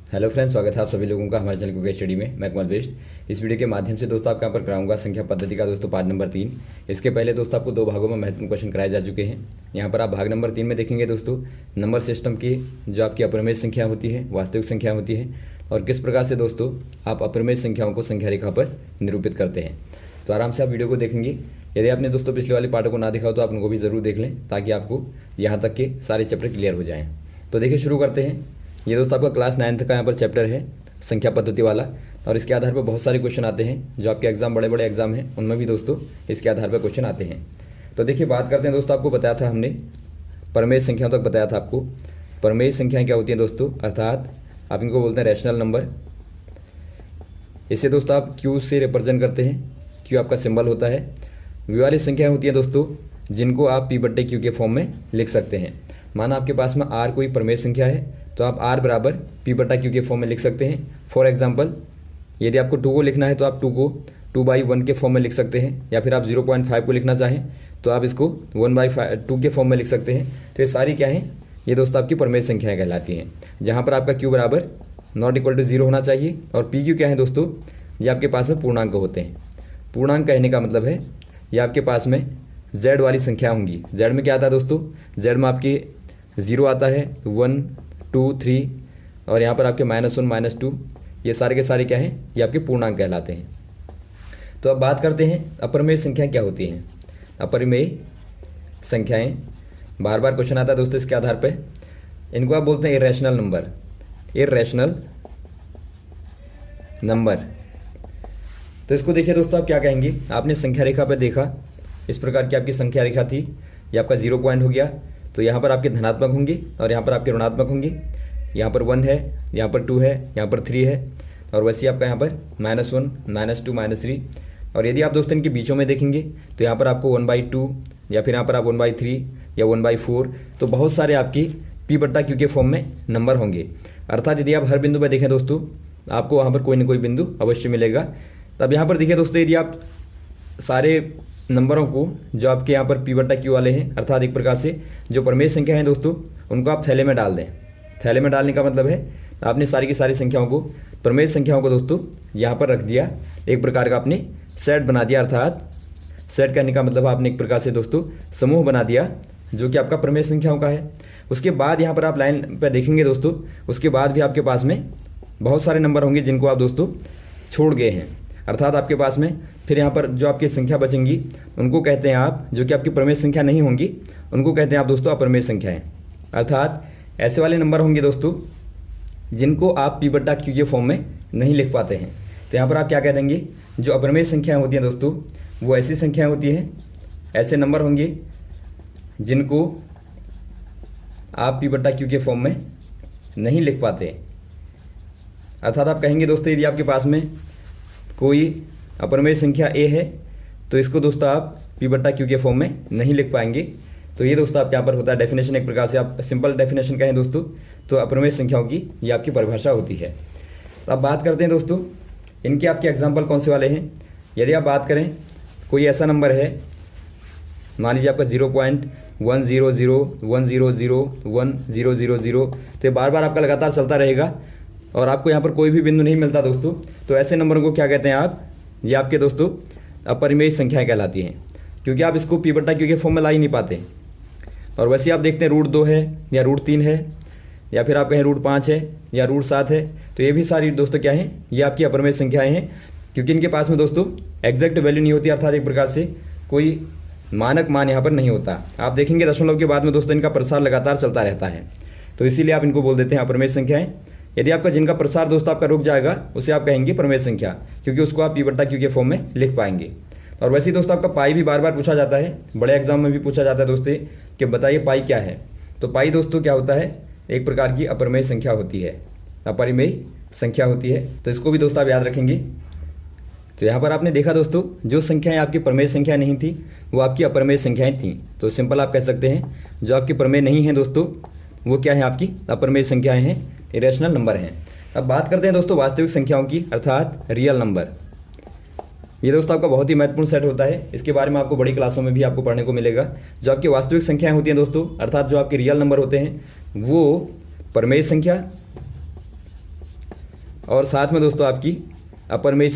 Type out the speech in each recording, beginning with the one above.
Hello friends, स्वागत है आप सभी लोगों का हमारे चैनल क्विक स्टडी में। मैं कमल बेस्ट। इस वीडियो के माध्यम से दोस्तों आपके यहाँ पर कराऊंगा संख्या पद्धति का दोस्तों पार्ट नंबर 3। इसके पहले दोस्तों आपको 2 भागों में महत्वपूर्ण क्वेश्चन कराए जा चुके हैं। यहाँ पर आप भाग नंबर 3 में देखेंगे दोस्तों नंबर सिस्टम की जो आपकी अपरिमेय संख्या होती है, वास्तविक संख्या होती है, और किस प्रकार से दोस्तों आप अपरिमेय संख्याओं को संख्या रेखा पर निरूपित करते हैं। तो आराम से आप वीडियो को देखेंगे। यदि आपने दोस्तों पिछले वाले पार्टों को ना देखा हो तो आप उनको भी ज़रूर देख लें ताकि आपको यहाँ तक के सारे चैप्टर क्लियर हो जाएँ। तो देखिए शुरू करते हैं। ये दोस्तों आपका क्लास 9th का यहाँ पर चैप्टर है संख्या पद्धति वाला, और इसके आधार पर बहुत सारे क्वेश्चन आते हैं जो आपके एग्जाम बड़े बड़े एग्जाम हैं उनमें भी दोस्तों इसके आधार पर क्वेश्चन आते हैं। तो देखिए बात करते हैं दोस्तों। आपको बताया था हमने परमेय संख्याओं तक बताया था आपको। परमेय संख्याएं क्या होती हैं दोस्तों, अर्थात आप इनको बोलते हैं रैशनल नंबर। इसे दोस्तों आप क्यू से रिप्रेजेंट करते हैं, क्यू आपका सिंबल होता है। वी वाली संख्याएं होती हैं दोस्तों जिनको आप P/Q के फॉर्म में लिख सकते हैं। माना आपके पास में R कोई परमेय संख्या है तो आप R बराबर P/Q के फॉर्म में लिख सकते हैं। फॉर एग्जांपल यदि आपको 2 को लिखना है तो आप 2 को 2/1 के फॉर्म में लिख सकते हैं, या फिर आप 0.5 को लिखना चाहें तो आप इसको 1/2 के फॉर्म में लिख सकते हैं। तो ये सारी क्या हैं, ये दोस्तों आपकी परमेय संख्याएँ कहलाती हैं, जहाँ पर आपका Q बराबर ≠0 होना चाहिए। और PQ क्या है दोस्तों, ये आपके पास में पूर्णांक होते हैं। पूर्णांक कहने का मतलब है ये आपके पास में Z वाली संख्या होंगी। Z में क्या आता है दोस्तों, Z में आपकी 0 आता है, 1 2 3, और यहाँ पर आपके -1 -2, ये सारे के सारे क्या हैं, ये आपके पूर्णांक कहलाते हैं। तो अब बात करते हैं अपरिमेय संख्याएं क्या होती हैं। अपरिमेय संख्याएं बार बार क्वेश्चन आता है दोस्तों इसके आधार पे। इनको आप बोलते हैं इरेशनल नंबर। इरेशनल नंबर, तो इसको देखिए दोस्तों आप क्या कहेंगे। आपने संख्या रेखा पे देखा, इस प्रकार की आपकी संख्या रेखा थी, ये आपका 0 पॉइंट हो गया, तो यहाँ पर आपके धनात्मक होंगे और यहाँ पर आपके ऋणात्मक होंगे। यहाँ पर 1 है, यहाँ पर 2 है, यहाँ पर 3 है, और वैसे ही आपका यहाँ पर -1 -2 -3। और यदि आप दोस्तों इनके बीचों में देखेंगे तो यहाँ पर आपको 1/2, या फिर यहाँ पर आप 1/3 या 1/4, तो बहुत सारे आपकी P/Q के फॉर्म में नंबर होंगे। अर्थात यदि आप हर बिंदु पर देखें दोस्तों आपको वहाँ पर कोई ना कोई बिंदु अवश्य मिलेगा। तब यहाँ पर देखिए दोस्तों यदि आप सारे नंबरों को जो आपके यहाँ पर P/Q वाले हैं, अर्थात एक प्रकार से जो परमेय संख्या हैं दोस्तों, उनको आप थैले में डाल दें। थैले में डालने का मतलब है आपने सारी की सारी संख्याओं को, परमेय संख्याओं को दोस्तों यहाँ पर रख दिया, एक प्रकार का आपने सेट बना दिया। अर्थात सेट कहने का मतलब आपने एक प्रकार से दोस्तों समूह बना दिया जो कि आपका परमेय संख्याओं का है। उसके बाद यहाँ पर आप लाइन पर देखेंगे दोस्तों, उसके बाद भी आपके पास में बहुत सारे नंबर होंगे जिनको आप दोस्तों छोड़ गए हैं। अर्थात आपके पास में फिर यहाँ पर जो आपकी संख्या बचेंगी उनको कहते हैं आप, जो कि आपकी परमेय संख्या नहीं होंगी, उनको कहते हैं आप दोस्तों अपरमेय संख्याएं। अर्थात ऐसे वाले नंबर होंगे दोस्तों जिनको आप P/Q के फॉर्म में नहीं लिख पाते हैं। तो यहाँ पर आप क्या कह देंगे, जो अपरमेय संख्याएं होती हैं दोस्तों वो ऐसी संख्याएं होती हैं, ऐसे नंबर होंगे जिनको आप P/Q के फॉर्म में नहीं लिख पाते। अर्थात आप कहेंगे दोस्तों यदि आपके पास में कोई अपरमेय संख्या A है तो इसको दोस्तों आप P/Q के फॉर्म में नहीं लिख पाएंगे। तो ये दोस्तों आप यहाँ पर होता है डेफिनेशन, एक प्रकार से आप सिंपल डेफिनेशन कहें दोस्तों तो अपरमेय संख्याओं की ये आपकी परिभाषा होती है। तो अब बात करते हैं दोस्तों इनके आपके एग्जाम्पल कौन से वाले हैं। यदि आप बात करें कोई ऐसा नंबर है, मान लीजिए आपका 0.1001001001000, तो ये बार बार आपका लगातार चलता रहेगा और आपको यहाँ पर कोई भी बिंदु नहीं मिलता दोस्तों, तो ऐसे नंबरों को क्या कहते हैं आप, ये आपके दोस्तों अपरिमेय संख्याएं कहलाती हैं, क्योंकि आप इसको P/Q के फॉर्म में ला ही नहीं पाते। और वैसे आप देखते हैं √2 है या √3 है, या फिर आप कहें √5 है या √7 है, तो ये भी सारी दोस्तों क्या हैं, ये आपकी अपरिमेय संख्याएं हैं, क्योंकि इनके पास में दोस्तों एग्जैक्ट वैल्यू नहीं होती। अर्थात एक प्रकार से कोई मानक मान यहाँ पर नहीं होता। आप देखेंगे दशमलव के बाद में दोस्तों इनका प्रसार लगातार चलता रहता है, तो इसीलिए आप इनको बोल देते हैं अपरिमेय संख्याएं। यदि आपका जिनका प्रसार दोस्तों आपका रुक जाएगा उसे आप कहेंगे परमेय संख्या, क्योंकि उसको आप P/Q के फॉर्म में लिख पाएंगे। और वैसे ही दोस्तों आपका पाई भी बार बार पूछा जाता है, बड़े एग्जाम में भी पूछा जाता है दोस्तों कि बताइए पाई क्या है। तो पाई दोस्तों क्या होता है, एक प्रकार की अपरिमेय संख्या होती है, अपरिमेय संख्या होती है। तो इसको भी दोस्तों आप याद रखेंगे। तो यहाँ पर आपने देखा दोस्तों जो संख्याएं आपकी परमेय संख्या नहीं थी वो आपकी अपरिमेय संख्याएं थी। तो सिंपल आप कह सकते हैं जो आपकी परमेय नहीं है दोस्तों वो क्या है, आपकी अपरिमेय संख्याएं हैं, इरेशनल नंबर हैं। अब बात करते हैं दोस्तों वास्तविक संख्याओं की, अर्थात रियल नंबर। ये दोस्तों आपका बहुत ही महत्वपूर्ण सेट होता है, इसके बारे में आपको बड़ी क्लासों में भी आपको पढ़ने को मिलेगा। जो आपकी वास्तविक संख्याएं होती हैं दोस्तों, अर्थात जो आपके रियल नंबर होते हैं वो परमेय संख्या और साथ में दोस्तों आपकी अपरिमेय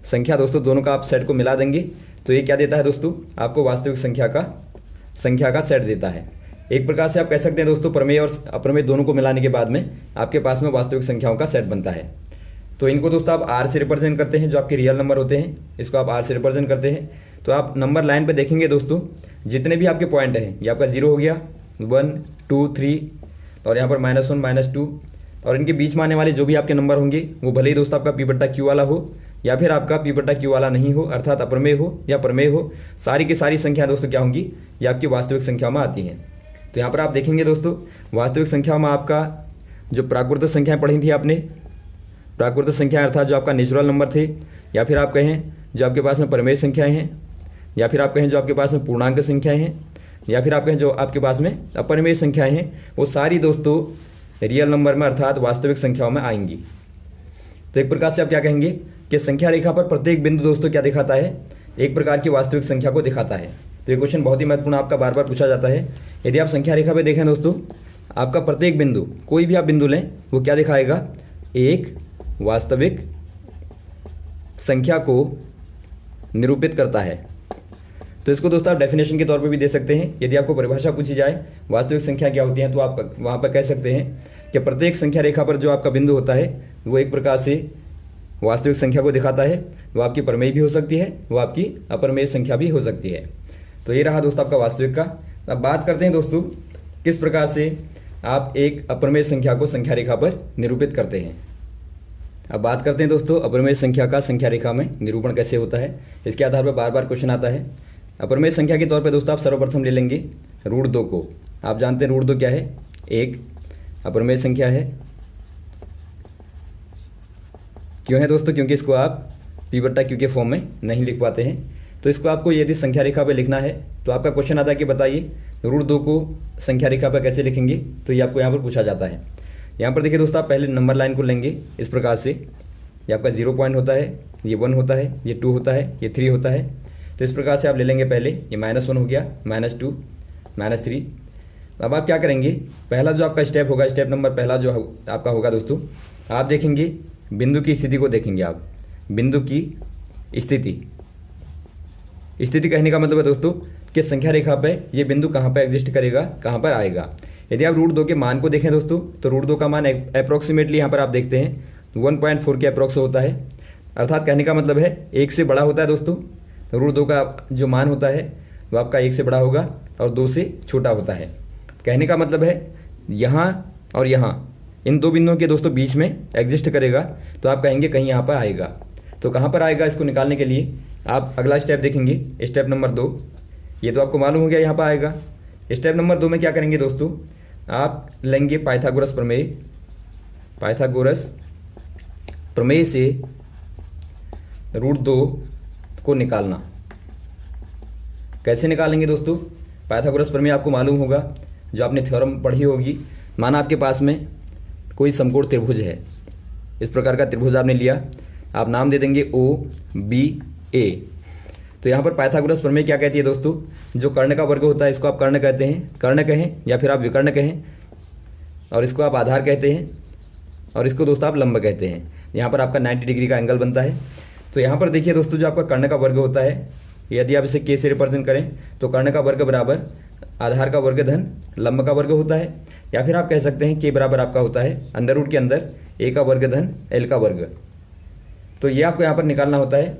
संख्या दोस्तों, दोनों का आप सेट को मिला देंगे तो ये क्या देता है दोस्तों, आपको वास्तविक संख्या का सेट देता है। एक प्रकार से आप कह सकते हैं दोस्तों, प्रमेय और अप्रमेय दोनों को मिलाने के बाद में आपके पास में वास्तविक संख्याओं का सेट बनता है। तो इनको दोस्तों आप आर से रिप्रेजेंट करते हैं, जो आपके रियल नंबर होते हैं इसको आप आर से रिप्रेजेंट करते हैं। तो आप नंबर लाइन पे देखेंगे दोस्तों, जितने भी आपके पॉइंट हैं, ये आपका 0 हो गया, 1 2 3 और यहाँ पर -1 -2, और इनके बीच में आने वाले जो भी आपके नंबर होंगे वो भले ही दोस्तों आपका P/Q वाला हो या फिर आपका P/Q वाला नहीं हो, अर्थात अप्रमेय हो या प्रमेय हो, सारी की सारी संख्या दोस्तों क्या होंगी, ये आपकी वास्तविक संख्या में आती हैं। तो यहाँ पर आप देखेंगे दोस्तों, वास्तविक संख्या में आपका जो प्राकृतिक संख्याएं पढ़ी थी आपने, प्राकृतिक संख्या अर्थात जो आपका नेचुरल नंबर थे, या फिर आप कहें जो आपके पास में प्रमेय संख्याएं हैं, या फिर आप कहें जो आपके पास में पूर्णांक संख्याएं हैं, या फिर आप कहें जो आपके पास में अपरिमेय संख्याएं हैं, वो सारी दोस्तों रियल नंबर में अर्थात वास्तविक संख्याओं में आएंगी। तो एक प्रकार से आप क्या कहेंगे कि संख्या रेखा पर प्रत्येक बिंदु दोस्तों क्या दिखाता है, एक प्रकार की वास्तविक संख्या को दिखाता है। तो ये क्वेश्चन बहुत ही महत्वपूर्ण आपका बार बार पूछा जाता है। यदि आप संख्या रेखा पर देखें दोस्तों, आपका प्रत्येक बिंदु, कोई भी आप बिंदु लें, वो क्या दिखाएगा, एक वास्तविक संख्या को निरूपित करता है। तो इसको दोस्तों आप डेफिनेशन के तौर पे भी दे सकते हैं। यदि आपको परिभाषा पूछी जाए वास्तविक संख्या क्या होती है, तो आप वहाँ पर कह सकते हैं कि प्रत्येक संख्या रेखा पर जो आपका बिंदु होता है वो एक प्रकार से वास्तविक संख्या को दिखाता है। वो आपकी प्रमेय भी हो सकती है, वो आपकी अपरमेय संख्या भी हो सकती है। तो ये रहा दोस्तों आपका वास्तविक का। अब बात करते हैं दोस्तों किस प्रकार से आप एक अपरमेय संख्या को संख्या रेखा पर निरूपित करते हैं। अब बात करते हैं दोस्तों अपरमेय संख्या का संख्या रेखा में निरूपण कैसे होता है। इसके आधार पर बार बार क्वेश्चन आता है। अपरमेय संख्या के तौर पे दोस्तों आप सर्वप्रथम ले लेंगे √2 को। आप जानते हैं √2 क्या है, एक अपरमेय संख्या है। क्यों है दोस्तों, क्योंकि इसको आप P/Q के फॉर्म में नहीं लिख पाते हैं। तो इसको आपको यदि संख्या रेखा पे लिखना है तो आपका क्वेश्चन आता है कि बताइए √2 को संख्या रेखा पर कैसे लिखेंगे। तो ये आपको यहाँ पर पूछा जाता है। यहाँ पर देखिए दोस्तों, आप पहले नंबर लाइन को लेंगे इस प्रकार से। ये आपका 0 पॉइंट होता है, ये 1 होता है, ये 2 होता है, ये 3 होता है। तो इस प्रकार से आप ले लेंगे पहले, ये -1 हो गया, -2 -3। अब आप क्या करेंगे, पहला जो आपका स्टेप होगा, स्टेप नंबर पहला जो आपका होगा दोस्तों, आप देखेंगे बिंदु की स्थिति को देखेंगे। आप बिंदु की स्थिति कहने का मतलब है दोस्तों कि संख्या रेखा पे ये बिंदु कहाँ पर एग्जिस्ट करेगा, कहाँ पर आएगा। यदि आप √2 के मान को देखें दोस्तों, तो √2 का मान अप्रोक्सीमेटली यहाँ पर आप देखते हैं 1.4 के अप्रोक्स होता है। अर्थात कहने का मतलब है 1 से बड़ा होता है दोस्तों। √2 का जो मान होता है वो आपका 1 से बड़ा होगा और 2 से छोटा होता है। कहने का मतलब है यहाँ और यहाँ इन दो बिंदुओं के दोस्तों बीच में एग्जिस्ट करेगा, तो आप कहेंगे कहीं यहाँ पर आएगा। तो कहाँ पर आएगा, इसको निकालने के लिए आप अगला स्टेप देखेंगे, स्टेप नंबर 2। ये तो आपको मालूम हो गया यहाँ पर आएगा। स्टेप नंबर 2 में क्या करेंगे दोस्तों, आप लेंगे पाइथागोरस प्रमेय से √2 को निकालना। कैसे निकालेंगे दोस्तों, पाइथागोरस प्रमेय आपको मालूम होगा, जो आपने थ्योरम पढ़ी होगी। माना आपके पास में कोई समकोण त्रिभुज है, इस प्रकार का त्रिभुज आपने लिया, आप नाम दे देंगे OBA। तो यहाँ पर पाइथागोरस प्रमेय क्या कहती है दोस्तों, जो कर्ण का वर्ग होता है इसको आप कर्ण कहते हैं, कर्ण कहें या फिर आप विकर्ण कहें, और इसको आप आधार कहते हैं, और इसको दोस्तों आप लंब कहते हैं। यहाँ पर आपका 90 डिग्री का एंगल बनता है। तो यहाँ पर देखिए दोस्तों, जो आपका कर्ण का वर्ग होता है, यदि आप इसे K से रिप्रेजेंट करें तो कर्ण का वर्ग बराबर आधार का वर्ग धन लंब का वर्ग होता है, या फिर आप कह सकते हैं K बराबर आपका होता है √ के अंदर A का वर्ग धन L का वर्ग। तो ये आपको यहाँ पर निकालना होता है।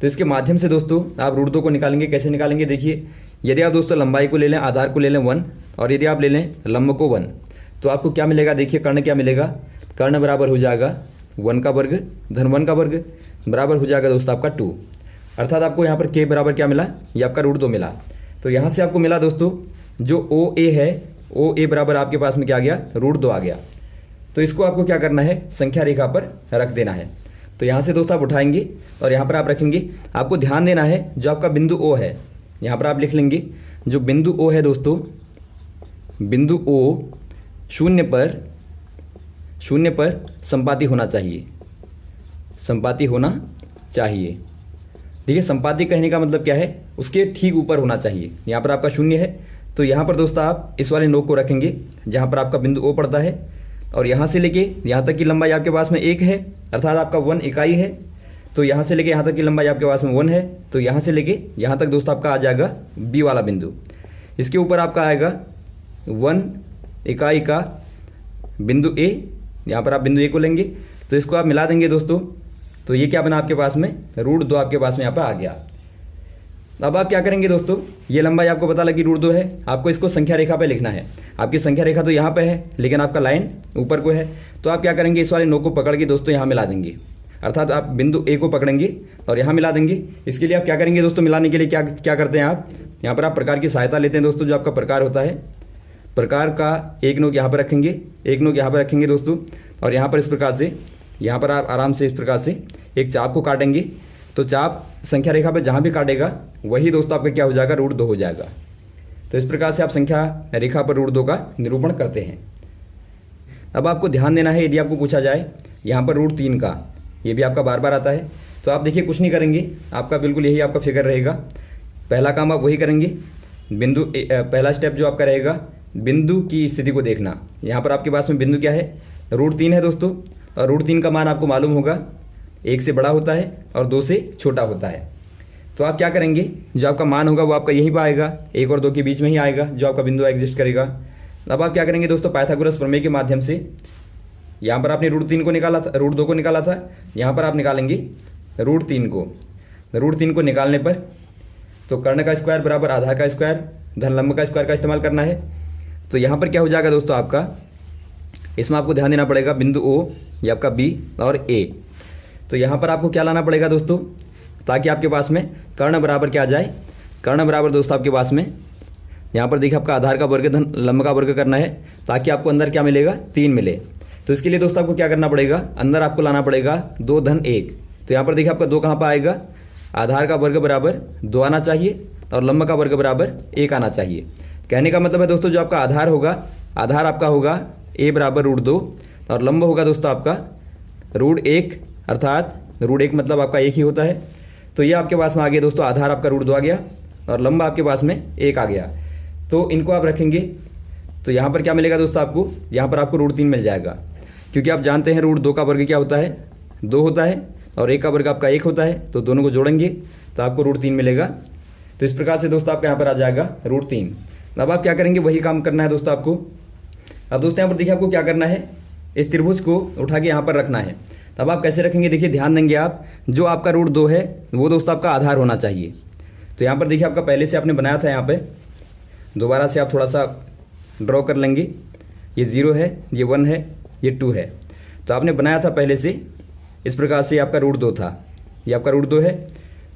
तो इसके माध्यम से दोस्तों आप √2 को निकालेंगे। कैसे निकालेंगे, देखिए यदि आप दोस्तों लंबाई को ले लें, आधार को ले लें 1, और यदि आप ले लें लंब को 1, तो आपको क्या मिलेगा, देखिए कर्ण क्या मिलेगा, कर्ण बराबर हो जाएगा 1 का वर्ग धन 1 का वर्ग बराबर हो जाएगा दोस्तों आपका 2। अर्थात आपको यहाँ पर K बराबर क्या मिला, ये आपका √2 मिला। तो यहाँ से आपको मिला दोस्तों जो OA है, OA बराबर आपके पास में क्या आ गया, √2 आ गया। तो इसको आपको क्या करना है, संख्या रेखा पर रख देना है। तो यहाँ से दोस्तों आप उठाएंगे और यहाँ पर आप रखेंगे। आपको ध्यान देना है जो आपका बिंदु O है, यहाँ पर आप लिख लेंगे जो बिंदु O है दोस्तों, बिंदु O शून्य पर संपाती होना चाहिए, संपाती होना चाहिए। देखिए संपाती कहने का मतलब क्या है, उसके ठीक ऊपर होना चाहिए। यहाँ पर आपका 0 है, तो यहाँ पर दोस्तों आप इस वाले नोक को रखेंगे जहाँ पर आपका बिंदु O पड़ता है। और यहाँ से लेके यहाँ तक की लंबाई आपके पास में 1 है, अर्थात आपका 1 इकाई है। तो यहाँ से लेके यहाँ तक की लंबाई आपके पास में 1 है। तो यहाँ से लेके यहाँ तक दोस्तों आपका आ जाएगा बी वाला बिंदु। इसके ऊपर आपका आएगा 1 इकाई का बिंदु ए, यहाँ पर आप बिंदु ए को लेंगे तो इसको आप मिला देंगे दोस्तों। तो ये क्या बना आपके पास में, √2 आपके पास में यहाँ पर आ गया। अब आप क्या करेंगे दोस्तों, ये लंबाई आपको पता लगी √2 है, आपको इसको संख्या रेखा पे लिखना है। आपकी संख्या रेखा तो यहाँ पे है लेकिन आपका लाइन ऊपर को है। तो आप क्या करेंगे, इस वाले नो को पकड़ के दोस्तों यहाँ मिला देंगे, अर्थात आप बिंदु ए को पकड़ेंगे और यहाँ मिला देंगे। इसके लिए आप क्या करेंगे दोस्तों, मिलाने के लिए क्या करते हैं आप, यहाँ पर आप प्रकार की सहायता लेते हैं दोस्तों। जो आपका प्रकार होता है, प्रकार का एक नोक यहाँ पर रखेंगे, एक नोक यहाँ पर रखेंगे दोस्तों, और यहाँ पर इस प्रकार से, यहाँ पर आप आराम से इस प्रकार से एक चाप को काटेंगे। तो चाप संख्या रेखा पर जहाँ भी काटेगा वही दोस्तों आपका क्या हो जाएगा, √2 हो जाएगा। तो इस प्रकार से आप संख्या रेखा पर √2 का निरूपण करते हैं। अब आपको ध्यान देना है, यदि आपको पूछा जाए यहाँ पर √3 का, ये भी आपका बार बार आता है। तो आप देखिए कुछ नहीं करेंगे, आपका बिल्कुल यही आपका फिगर रहेगा। पहला काम आप वही करेंगे, बिंदु पहला स्टेप जो आपका रहेगा, बिंदु की स्थिति को देखना। यहाँ पर आपके पास में बिंदु क्या है, √3 है दोस्तों, और √3 का मान आपको मालूम होगा 1 से बड़ा होता है और 2 से छोटा होता है। तो आप क्या करेंगे, जो आपका मान होगा वो आपका यहीं पर आएगा, 1 और 2 के बीच में ही आएगा जो आपका बिंदु एग्जिस्ट करेगा। अब आप क्या करेंगे दोस्तों, पाइथागोरस प्रमेय के माध्यम से, यहाँ पर आपने √3 को निकाला था, √2 को निकाला था, यहाँ पर आप निकालेंगे √3 को। √3 को निकालने पर तो कर्ण का स्क्वायर बराबर आधार का स्क्वायर धन लंब का स्क्वायर का इस्तेमाल करना है। तो यहाँ पर क्या हो जाएगा दोस्तों आपका, इसमें आपको ध्यान देना पड़ेगा, बिंदु ओ, ये आपका बी और ए। तो यहाँ पर आपको क्या लाना पड़ेगा दोस्तों, ताकि आपके पास में कर्ण बराबर क्या आ जाए, कर्ण बराबर दोस्तों आपके पास में यहाँ पर देखिए आपका आधार का वर्ग धन लंब का वर्ग करना है, ताकि आपको अंदर क्या मिलेगा, 3 मिले। तो इसके लिए दोस्तों आपको क्या करना पड़ेगा, अंदर आपको लाना पड़ेगा 2 धन 1। तो यहाँ पर देखिए आपका 2 कहाँ पर आएगा, आधार का वर्ग बराबर 2 आना चाहिए और लंब का वर्ग बराबर 1 आना चाहिए। कहने का मतलब है दोस्तों, जो आपका आधार होगा, आधार आपका होगा a बराबर √2 और लंब होगा दोस्तों आपका √1, अर्थात √1 मतलब आपका 1 ही होता है। तो ये आपके पास में आ गया दोस्तों, आधार आपका √2 आ गया और लंबा आपके पास में 1 आ गया। तो इनको आप रखेंगे तो यहाँ पर क्या मिलेगा दोस्तों आपको, यहाँ पर आपको √3 मिल जाएगा, क्योंकि आप जानते हैं √2 का वर्ग क्या होता है, 2 होता है और 1 का वर्ग आपका 1 होता है। तो दोनों को जोड़ेंगे तो आपको √3 मिलेगा। तो इस प्रकार से दोस्तों आपका यहाँ पर आ जाएगा √3। अब आप क्या करेंगे, वही काम करना है दोस्तों आपको। अब दोस्तों यहाँ पर देखिए आपको क्या करना है, इस त्रिभुज को उठा के यहाँ पर रखना है। तब आप कैसे रखेंगे, देखिए ध्यान देंगे आप, जो आपका √2 है वो दोस्तों आपका आधार होना चाहिए। तो यहाँ पर देखिए आपका पहले से आपने बनाया था, यहाँ पे दोबारा से आप थोड़ा सा ड्रॉ कर लेंगे। ये 0 है, ये 1 है, ये 2 है। तो आपने बनाया था पहले से इस प्रकार से, आपका √2 था, ये आपका √2 है।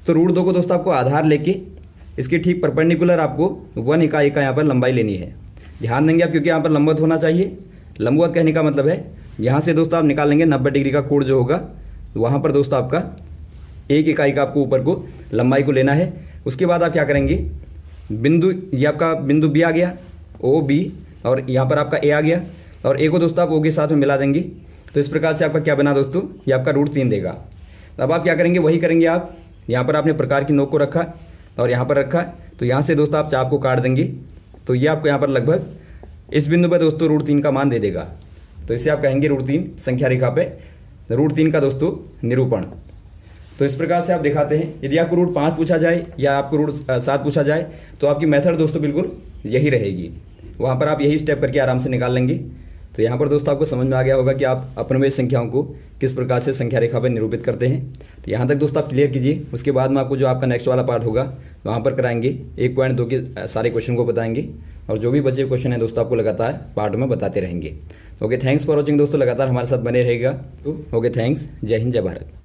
तो √2 को दोस्तों आपको आधार लेके इसके ठीक परपेंडिकुलर आपको 1 इकाई का यहाँ पर लंबाई लेनी है। ध्यान देंगे आप, क्योंकि यहाँ पर लंबवत होना चाहिए। लंबवत कहने का मतलब है यहाँ से दोस्तों आप निकालेंगे 90 डिग्री का कोण जो होगा, वहाँ पर दोस्तों आपका 1 इकाई का आपको ऊपर को लंबाई को लेना है। उसके बाद आप क्या करेंगे, बिंदु, ये आपका बिंदु बी आ गया, ओ बी, और यहाँ पर आपका ए आ गया, और ए को दोस्तों आप ओ के साथ में मिला देंगे। तो इस प्रकार से आपका क्या बना दोस्तों, ये आपका √3 देगा। अब आप क्या करेंगे, वही करेंगे आप। यहाँ पर आपने प्रकार की नोक को रखा और यहाँ पर रखा, तो यहाँ से दोस्तों आप चाप को काट देंगे। तो ये आपको यहाँ पर लगभग इस बिंदु पर दोस्तों √3 का मान दे देगा। तो इसे आप कहेंगे √3 संख्या रेखा पे √3 का दोस्तों निरूपण। तो इस प्रकार से आप दिखाते हैं। यदि आपको √5 पूछा जाए या आपको √7 पूछा जाए तो आपकी मेथड दोस्तों बिल्कुल यही रहेगी, वहाँ पर आप यही स्टेप करके आराम से निकाल लेंगे। तो यहाँ पर दोस्तों आपको समझ में आ गया होगा कि आप अपनमेय संख्याओं को किस प्रकार से संख्या रेखा पर निरूपित करते हैं। तो यहाँ तक दोस्तों आप क्लियर कीजिए, उसके बाद में आपको जो आपका नेक्स्ट वाला पार्ट होगा वहाँ पर कराएंगे। 1.2 के सारे क्वेश्चन को बताएंगे और जो भी बचे क्वेश्चन है दोस्तों आपको लगातार पार्ट में बताते रहेंगे। ओके, थैंक्स फॉर वॉचिंग दोस्तों, लगातार हमारे साथ बने रहेगा। तो ओके, थैंक्स, जय हिंद, जय भारत।